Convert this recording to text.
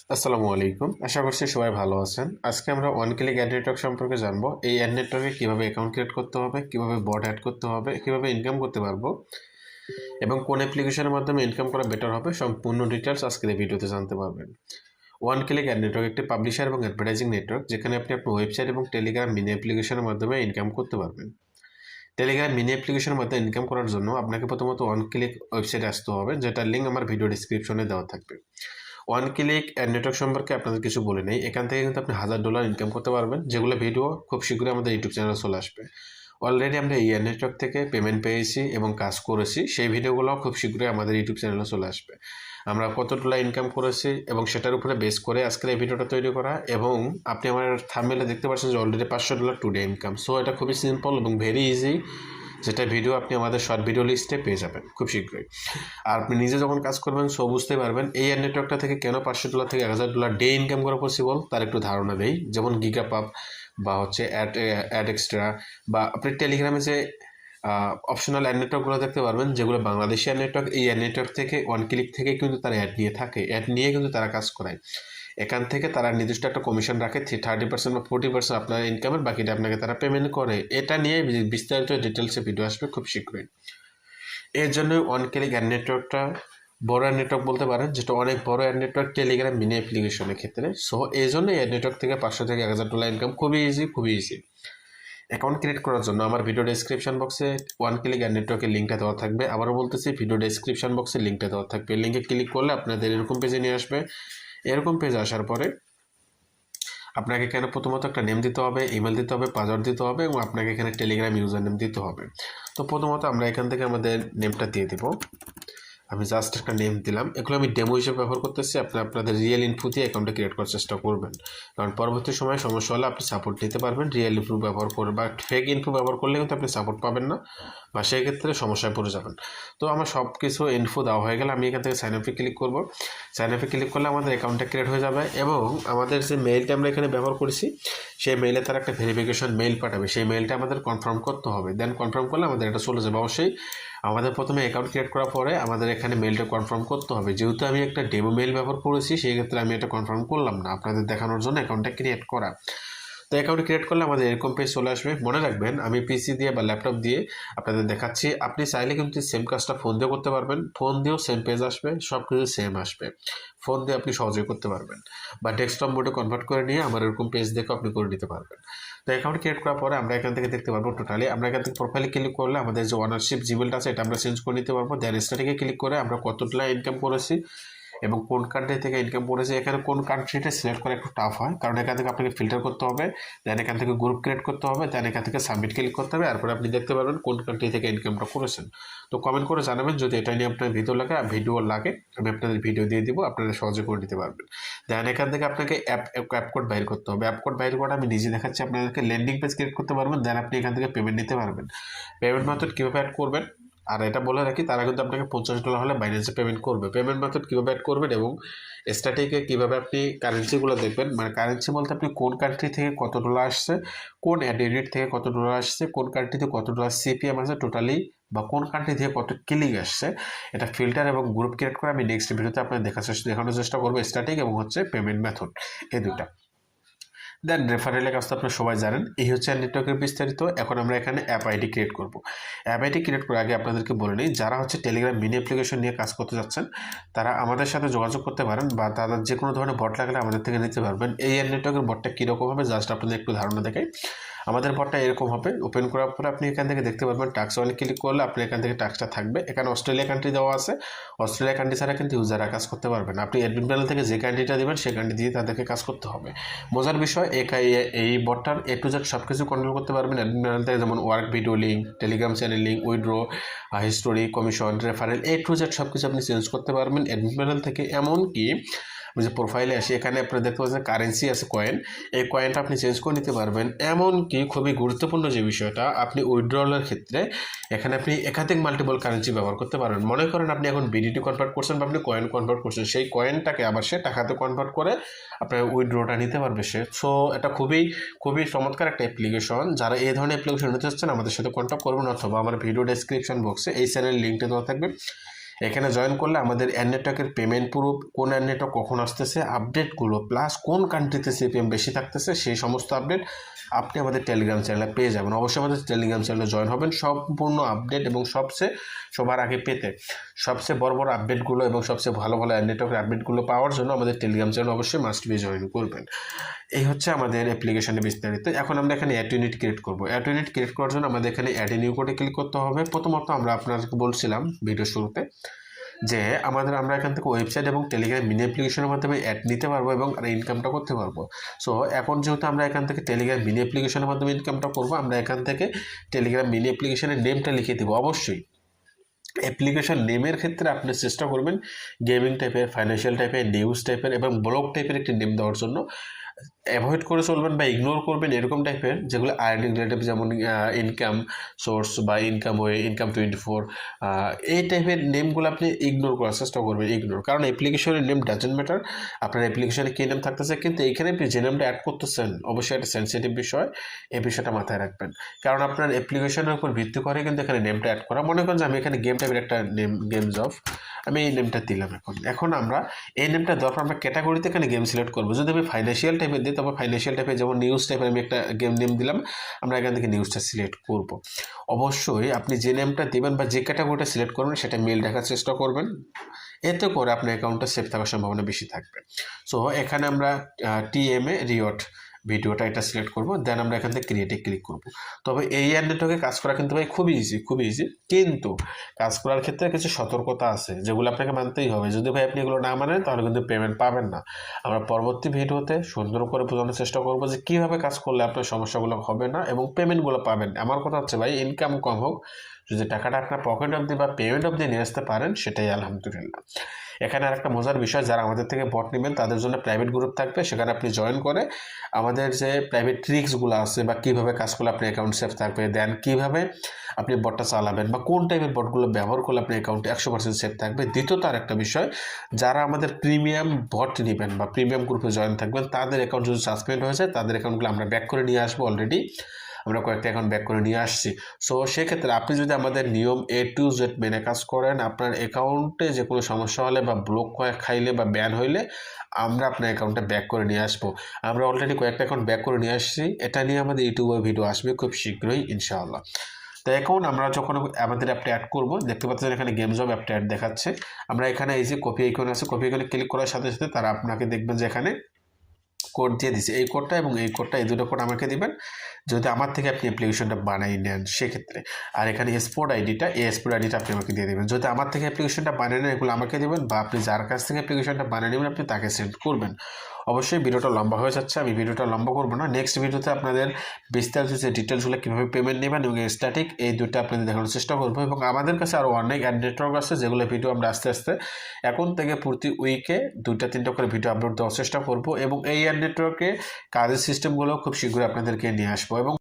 আসসালামু আলাইকুম। আশা করছি সবাই ভালো আছেন। আজকে আমরা ওয়ান ক্লিক অ্যাড নেটওয়ার্ক সম্পর্কে জানবো। এই অ্যাড নেটওয়ার্কে কিভাবে অ্যাকাউন্ট ক্রিয়েট করতে হবে, কিভাবে বট অ্যাড করতে হবে, কিভাবে ইনকাম করতে পারবো এবং কোন অ্যাপ্লিকেশনের মাধ্যমে ইনকাম করা বেটার হবে, সম্পূর্ণ ডিটেলস আজকের এই ভিডিওতে জানতে পারবেন। ওয়ান ক্লিক অ্যাড নেটওয়ার্ক একটি পাবলিশার এবং অ্যাডভার্টাইজিং নেটওয়ার্ক, যেখানে আপনি আপনার ওয়েবসাইট এবং টেলিগ্রাম মিনি অ্যাপ্লিকেশনের মাধ্যমে ইনকাম করতে পারবেন। টেলিগ্রাম মিনি অ্যাপ্লিকেশনের মাধ্যমে ইনকাম করার জন্য আপনাকে প্রথমত ওয়ান ক্লিক ওয়েবসাইটে আসতে হবে, যেটার লিঙ্ক আমার ভিডিও ডিসক্রিপশনে দেওয়া থাকবে। ওয়ান ক্লিক অ্যাড নেটওয়ার্ক সম্পর্কে আপনাদের কিছু বলে নেই। এখান থেকে কিন্তু আপনি $1000 ইনকাম করতে পারবেন, যেগুলো ভিডিও খুব শীঘ্রই আমাদের ইউটিউব চ্যানেলে চলে আসবে। অলরেডি আমরা এই অ্যাড নেটওয়ার্ক থেকে পেমেন্ট পেয়েছি এবং কাজ করেছি, সেই ভিডিওগুলো খুব শীঘ্রই আমাদের ইউটিউব চ্যানেলে চলে আসবে। আমরা কত ডলার ইনকাম করেছি এবং সেটার উপরে বেস করে আজকের এই ভিডিওটা তৈরি করা, এবং আপনি আমার থাম্বনেলে দেখতে পাচ্ছেন যে অলরেডি $500 টুডে ইনকাম। সো এটা খুবই সিম্পল এবং ভেরি ইজি, যেটা ভিডিও আপনি আমাদের শর্ট ভিডিও লিস্টে পেয়ে যাবেন খুব শীঘ্রই। আর আপনি নিজে যখন কাজ করবেন সো বুঝতে পারবেন এই অ্যাড নেটওয়ার্কটা থেকে কেন $500 থেকে $1000 ডে ইনকাম করা পসিবল, তার একটু ধারণা দেই। যেমন গিগাপাপ বা হচ্ছে অ্যাড এক্সট্রা, বা আপনি টেলিগ্রামে যে অপশনাল অ্যাড নেটওয়ার্কগুলো দেখতে পারবেন, যেগুলো বাংলাদেশি অ্যাড নেটওয়ার্ক। এই অ্যাড নেটওয়ার্ক থেকে ওয়ান ক্লিক থেকে কিন্তু তারা অ্যাড নিয়ে থাকে, অ্যাড নিয়ে কিন্তু তারা কাজ করায়। এখান থেকে তারা নির্দিষ্ট একটা কমিশন রাখে, 30% বা 40% আপনার ইনকামের, বাকিটা আপনাকে তারা পেমেন্ট করে। এটা নিয়ে বিস্তারিত ডিটেলসে ভিডিও আসবে খুব শীঘ্রই। এর জন্য ওয়ান ক্লিক অ্যাড নেটওয়ার্কটা বড় অ্যাড নেটওয়ার্ক বলতে পারেন, যেটা অনেক বড় অ্যাড নেটওয়ার্ক টেলিগ্রাম মিনি অ্যাপ্লিকেশনের ক্ষেত্রে। সো এই জন্য অ্যাড নেটওয়ার্ক থেকে $500 থেকে $1000 ইনকাম খুবই ইজি, খুবই ইজি। অ্যাকাউন্ট ক্রিয়েট করার জন্য আমার ভিডিও ডেসক্রিপশন বক্সে ওয়ান ক্লিক অ্যাড নেটওয়ার্কের লিঙ্কটা দেওয়া থাকবে। আবারও বলতেছি, ভিডিও ডেসক্রিপশন বক্সে লিঙ্কটা দেওয়া থাকবে। লিঙ্কে ক্লিক করলে আপনাদের এরকম পেজে নিয়ে আসবে। এরকম পেজে আসার পরে আপনাকে এখানে প্রথমত একটা নেম দিতে হবে, ইমেল দিতে হবে, পাসওয়ার্ড দিতে হবে, এবং আপনাকে এখানে টেলিগ্রাম ইউজার নেম দিতে হবে। তো প্রথমত আমরা এখান থেকে আমাদের নেমটা দিয়ে দিব। আমি জাস্ট একটা নেম দিলাম। এগুলো আমি ডেমো হিসেবে ব্যবহার করতেছি। আপনাদের রিয়েল ইনফো দিয়ে অ্যাকাউন্টটা ক্রিয়েট করার চেষ্টা করবেন, কারণ পরবর্তী সময় সমস্যা হলে আপনি সাপোর্ট নিতে পারবেন। রিয়েল ইনফো ব্যবহার করে বা ফেক ইনফো ব্যবহার করলে কিন্তু আপনি সাপোর্ট পাবেন না, বা সেই ক্ষেত্রে সমস্যায় পড়ে যাবেন। তো আমার সব কিছু ইনফো দেওয়া হয়ে গেলে আমি এখান থেকে সাইন আপে ক্লিক করব। সাইন আপে ক্লিক করলে আমাদের অ্যাকাউন্টটা ক্রিয়েট হয়ে যাবে, এবং আমাদের যে মেইলটা আমরা এখানে ব্যবহার করেছি সেই মেইলে তারা একটা ভেরিফিকেশন মেইল পাঠাবে। সেই মেইলটা আমাদের কনফার্ম করতে হবে। দেন কনফার্ম করলে আমাদের এটা চলে যাবে। অবশ্যই আমাদের প্রথমে অ্যাকাউন্ট ক্রিয়েট করার পরে আমাদের এখানে মেইলটা কনফার্ম করতে হবে। যেহেতু আমি একটা ডেমো মেইল ব্যবহার করেছি, সেই ক্ষেত্রে আমি এটা কনফার্ম করলাম না, আপনাদের দেখানোর জন্য অ্যাকাউন্টটা ক্রিয়েট করা। তো অ্যাকাউন্ট ক্রিয়েট করলে আমাদের এরকম পেজ চলে আসবে। মনে রাখবেন, আমি পিসি দিয়ে বা ল্যাপটপ দিয়ে আপনাদের দেখাচ্ছি। আপনি চাইলে কিন্তু সেম কাজটা ফোন দিয়ে করতে পারবেন। ফোন দিয়েও সেম পেজ আসবে, সব কিছু সেম আসবে। ফোন দিয়ে আপনি সহজেই করতে পারবেন, বা ডেস্কটপ মোডে কনভার্ট করে নিয়ে আমার এরকম পেজ দেখে আপনি করে নিতে পারবেন। তো অ্যাকাউন্ট ক্রিয়েট করার পরে আমরা এখান থেকে দেখতে পারবো টোটালি। আমরা এখান থেকে প্রোফাইলে ক্লিক করলে আমাদের যে ওনারশিপ জিমেলটা আছে এটা আমরা চেঞ্জ করে নিতে পারবো। দেন স্টার্টিংয়ে ক্লিক করে আমরা কতটা ইনকাম করেছি এবং কোন কান্ট্রি থেকে ইনকাম করেছে। এখানে কোন কান্ট্রিটা সিলেক্ট করা একটু টাফ হয়, কারণ এখান থেকে আপনাকে ফিল্টার করতে হবে। দেন এখান থেকে গ্রুপ ক্রিয়েট করতে হবে। দেন এখান থেকে সাবমিট ক্লিক করতে হবে। তারপরে আপনি দেখতে পারবেন কোন কান্ট্রি থেকে ইনকামটা করেছেন। তো কমেন্ট করে জানাবেন যদি এটা নিয়ে আপনার ভিডিও লাগে। আমি আপনাদের ভিডিও দিয়ে দিব, আপনারা সহজে করে নিতে পারবেন। দেন এখান থেকে আপনাকে অ্যাপ কোড বাইর করতে হবে। অ্যাপ কোড বাইর করে আমি নিজে দেখাচ্ছি আপনাদেরকে। ল্যান্ডিং পেজ ক্রিয়েট করতে পারবেন। দেন আপনি এখান থেকে পেমেন্ট নিতে পারবেন। পেমেন্ট মেথড কীভাবে অ্যাড করবেন, আর এটা বলে রাখি, তারা কিন্তু আপনাকে $50 হলে বাইন্যান্সে পেমেন্ট করবে। পেমেন্ট মেথড কীভাবে অ্যাড করবেন এবং স্ট্যাটিকে কীভাবে আপনি কারেন্সিগুলো দেখবেন, মানে কারেন্সি বলতে আপনি কোন কান্ট্রি থেকে কত ডলার আসছে, কোন অ্যাড ইউনিট থেকে কত ডলার আসছে, কোন কান্ট্রিতে কত ডলার সিপিএম আসছে টোটালি, বা কোন কান্ট্রি থেকে কত ক্লিক আসছে, এটা ফিল্টার এবং গ্রুপ ক্রিয়েট করে আমি নেক্সট ভিডিওতে আপনার দেখানোর চেষ্টা করবো। স্ট্যাটিক এবং হচ্ছে পেমেন্ট মেথড, এই দুইটা। দেন রেফারেলের কাজটা আপনারা সবাই জানেন। এই হচ্ছে নেটওয়ার্কের বিস্তারিত। এখন আমরা এখানে অ্যাপ আইডি ক্রিয়েট করব। অ্যাপ আইডি ক্রিয়েট করার আগে আপনাদেরকে বলে নিই, যারা হচ্ছে টেলিগ্রাম মিনি অ্যাপ্লিকেশন নিয়ে কাজ করতে যাচ্ছেন তারা আমাদের সাথে যোগাযোগ করতে পারেন, বা তাদের যে কোনো ধরনের বট লাগলে আমাদের থেকে নিতে পারবেন। এই নেটওয়ার্কের বটটা কীরকম হবে জাস্ট আপনাদের একটু ধারণা দেখাই। আমাদের বটটা এরকম হবে। ওপেন করার পরে আপনি এখান থেকে দেখতে পারবেন টাস্ক ওয়ানে ক্লিক করলে আপনি এখান থেকে টাস্কটা থাকবে। এখানে অস্ট্রেলিয়া কান্ট্রি দেওয়া আছে। অস্ট্রেলিয়া কান্ট্রি ছাড়া কিন্তু ইউজাররা কাজ করতে পারবেন। আপনি অ্যাডমিন প্যানেল থেকে যে কান্ট্রিটা দেবেন সেই কান্ট্রি দিয়ে তাদেরকে কাজ করতে হবে। মজার বিষয়, এই বটটার A to Z সব কিছু কন্ট্রোল করতে পারবেন অ্যাডমিন প্যানেল থেকে, যেমন work, video link, Telegram channel link, withdraw, history, commission, referral, A to Z সব কিছু আপনি চেঞ্জ করতে পারবেন অ্যাডমিন প্যানেল থেকে। এমনকি আমি যে প্রোফাইলে আসি, এখানে আপনারা দেখতে পাচ্ছেন কারেন্সি আছে কয়েন, এই কয়েনটা আপনি চেঞ্জ করে নিতে পারবেন। এমনকি খুবই গুরুত্বপূর্ণ যে বিষয়টা, আপনি উইথড্রলের ক্ষেত্রে এখানে আপনি একাধিক মাল্টিপল কারেন্সি ব্যবহার করতে পারবেন। মনে করেন আপনি এখন বিডিটি কনভার্ট করছেন বা আপনি কয়েন কনভার্ট করছেন, সেই কয়েনটাকে আবার সে টাকাতে কনভার্ট করে আপনার উইথড্রটা নিতে পারবে সে। সো এটা খুবই খুবই চমৎকার একটা অ্যাপ্লিকেশন। যারা এই ধরনের অ্যাপ্লিকেশন নিতে চাচ্ছেন আমাদের সাথে কন্ট্যাক্ট করবেন, অথবা আমার ভিডিও ডেসক্রিপশন বক্সে এই চ্যানেলের লিঙ্কটা দেওয়া থাকবে। এখানে জয়েন করলে আমাদের অ্যাড নেটওয়ার্কের পেমেন্ট প্রুফ, কোন অ্যাড নেটওয়ার্ক কখন আসতেছে, আপডেটগুলো, প্লাস কোন কান্ট্রিতে সিপিএম বেশি থাকতেছে সেই সমস্ত আপডেট আপনি আমাদের টেলিগ্রাম চ্যানেলে পেয়ে যাবেন। অবশ্যই আমাদের টেলিগ্রাম চ্যানেলে জয়েন হবেন সম্পূর্ণ আপডেট এবং সবার আগে পেতে সবচেয়ে বড় বড় আপডেটগুলো এবং সবচেয়ে ভালো ভালো অ্যাড নেটওয়ার্কের আপডেটগুলো পাওয়ার জন্য আমাদের টেলিগ্রাম চ্যানেল অবশ্যই মাস্ট বি জয়েন করবেন। এই হচ্ছে আমাদের অ্যাপ্লিকেশনে বিস্তারিত। এখন আমরা এখানে অ্যাড ইউনিট ক্রিয়েট করব। অ্যাড ইউনিট ক্রিয়েট করার জন্য আমাদের এখানে অ্যাড নিউ কোডে ক্লিক করতে হবে। প্রথমত আমরা আপনাকে বলছিলাম ভিডিও শুরুতে যে আমরা এখান থেকে ওয়েবসাইট এবং টেলিগ্রাম মিনি অ্যাপ্লিকেশনের মাধ্যমে অ্যাড নিতে পারবো এবং ইনকামটা করতে পারবো। সো এখন যেহেতু আমরা এখান থেকে টেলিগ্রাম মিনি অ্যাপ্লিকেশনের মাধ্যমে ইনকামটা করবো, আমরা এখান থেকে টেলিগ্রাম মিনি অ্যাপ্লিকেশনের নেমটা লিখে দেবো। অবশ্যই অ্যাপ্লিকেশন নেমের ক্ষেত্রে আপনি চেষ্টা করবেন গেমিং টাইপের, ফাইন্যান্সিয়াল টাইপের, নিউজ টাইপের এবং ব্লগ টাইপের একটি নেম দেওয়ার জন্য অ্যাভয়েড করে চলবেন বা ইগনোর করবেন এরকম টাইপের যেগুলো আর্নিং রিলেটিভ, যেমন ইনকাম সোর্স বা ইনকাম ওয়ে, ইনকাম 24, এই টাইপের নেমগুলো আপনি ইগনোর করার চেষ্টা করবেন। কারণ অ্যাপ্লিকেশনের নেম ডাজেন্ট ম্যাটার, আপনার অ্যাপ্লিকেশনে কী নেম থাকতেছে, কিন্তু এইখানে আপনি যে নেমটা অ্যাড করতেছেন অবশ্যই একটা সেন্সিটিভ বিষয়, এই বিষয়টা মাথায় রাখবেন। কারণ আপনার অ্যাপ্লিকেশনের উপর ভিত্তি করে কিন্তু এখানে নেমটা অ্যাড করা। মনে করেন যে আমি এখানে গেম টাইপের একটা নেম, গেমস অফ, আমি এই নেমটা দিলাম। এখন আমরা এই নেমটা দেওয়ার পর আমরা ক্যাটাগরিতে এখানে গেম সিলেক্ট করবো। যদি আমি ফাইন্যান্সিয়াল টাইপের দিই তবে ফাইন্যান্সিয়াল টাইপের, যেমন নিউজ টাইপের আমি একটা গেম নেম দিলাম, আমরা এখান থেকে নিউজটা সিলেক্ট করব। অবশ্যই আপনি যে নেমটা দেবেন বা যে ক্যাটাগরিটা সিলেক্ট করবেন সেটা মেল রাখার চেষ্টা করবেন, এতে করে আপনার অ্যাকাউন্টটা সেভ থাকার সম্ভাবনা বেশি থাকবে। সো এখানে আমরা টিএমএ রিওয়ার্ড ভিডিওটা এটা সিলেক্ট করব, দেন আমরা এখান থেকে ক্রিয়েটে ক্লিক করব। তবে এই অ্যাড নেটওয়ার্কে কাজ করা কিন্তু ভাই খুবই ইজি, কিন্তু কাজ করার ক্ষেত্রে কিছু সতর্কতা আছে যেগুলো আপনাকে মানতেই হবে। যদি ভাই আপনি এগুলো না মানেন তাহলে কিন্তু পেমেন্ট পাবেন না। আমরা পরবর্তী ভিডিওতে সুন্দর করে বোঝানোর চেষ্টা করব যে কীভাবে কাজ করলে আপনার সমস্যাগুলো হবে না এবং পেমেন্টগুলো পাবেন। আমার কথা হচ্ছে ভাই, ইনকাম কম হোক, যদি টাকাটা আপনার পকেট অবধি বা পেমেন্ট অবধি নিয়ে আসতে পারেন সেটাই আলহামদুলিল্লাহ। এখানে আরেকটা মজার বিষয়, যারা আমাদের থেকে বট নেবেন তাদের জন্য প্রাইভেট গ্রুপ থাকবে, সেখানে আপনি জয়েন করে আমাদের যে প্রাইভেট ট্রিক্সগুলো আছে বা কীভাবে কাজ করলে আপনি অ্যাকাউন্ট সেফ থাকবে, দেন কীভাবে আপনি বটটা চালাবেন বা কোন টাইপের বটগুলো ব্যবহার করলে আপনি অ্যাকাউন্টে 100% সেফ থাকবে। দ্বিতীয়ত আরেকটা বিষয়, যারা আমাদের প্রিমিয়াম বট নেবেন বা প্রিমিয়াম গ্রুপে জয়েন থাকবেন তাদের অ্যাকাউন্ট যদি সাসপেন্ড হয়ে যায় তাদের অ্যাকাউন্টগুলো আমরা ব্যাক করে নিয়ে আসবো। অলরেডি আমরা কয়েকটা অ্যাকাউন্ট ব্যাক করে নিয়ে আসছি। সো সেক্ষেত্রে আপনি যদি আমাদের নিয়ম A to Z মেনে কাজ করেন, আপনার অ্যাকাউন্টে যে কোনো সমস্যা হলে বা ব্লক খাইলে বা ব্যান হইলে আমরা আপনার অ্যাকাউন্টটা ব্যাক করে নিয়ে আসবো। আমরা অলরেডি কয়েকটা অ্যাকাউন্ট ব্যাক করে নিয়ে আসছি, এটা নিয়ে আমাদের ইউটিউবে ভিডিও আসবে খুব শীঘ্রই ইনশাআল্লাহ। তো অ্যাকাউন্ট আমরা যখন আমাদের অ্যাপটা অ্যাড করবো, দেখতে পাচ্ছেন এখানে গেমস অফ অ্যাপটা অ্যাড দেখাচ্ছে। আমরা এখানে এই যে কপি আইকন আছে, কপি আইকনে ক্লিক করার সাথে সাথে তারা আপনাকে দেখবেন যে এখানে কোড দিয়ে দিছে, এই কোডটা এবং এই কোডটা, এই দুটো কোড আমাকে দিবেন যদি আমার থেকে আপনি অ্যাপ্লিকেশনটা বানাই নেন সেক্ষেত্রে। আর এখানে স্পোর্ট আইডিটা, এই স্পোর্ট আইডিটা আপনি আমাকে দিয়ে দেবেন। যদি আমার থেকে অ্যাপ্লিকেশনটা বানিয়ে নেন এগুলো আমাকে দেবেন, বা আপনি যার কাছ থেকে অ্যাপ্লিকেশনটা বানিয়ে নেবেন আপনি তাকে সেন্ড করবেন। অবশ্যই ভিডিওটা লম্বা হয়ে যাচ্ছে, আমি ভিডিওটা লম্বা করবো না। নেক্সট ভিডিওতে আপনাদের বিস্তারিত যে ডিটেলসগুলো কীভাবে পেমেন্ট নেবেন এবং স্ট্যাটিক, এই দুটো আপনাদের দেখানোর চেষ্টা করবো। এবং আমাদের কাছে আরও অনেক অ্যাড নেটওয়ার্ক আছে যেগুলো ভিডিও আমরা আস্তে আস্তে এখন থেকে প্রতি উইকে 2-3টা করে ভিডিও আপলোড দেওয়ার চেষ্টা করবো এবং এই অ্যাড নেটওয়ার্কে কাজের সিস্টেমগুলো খুব শীঘ্রই আপনাদেরকে নিয়ে আসবো। এবং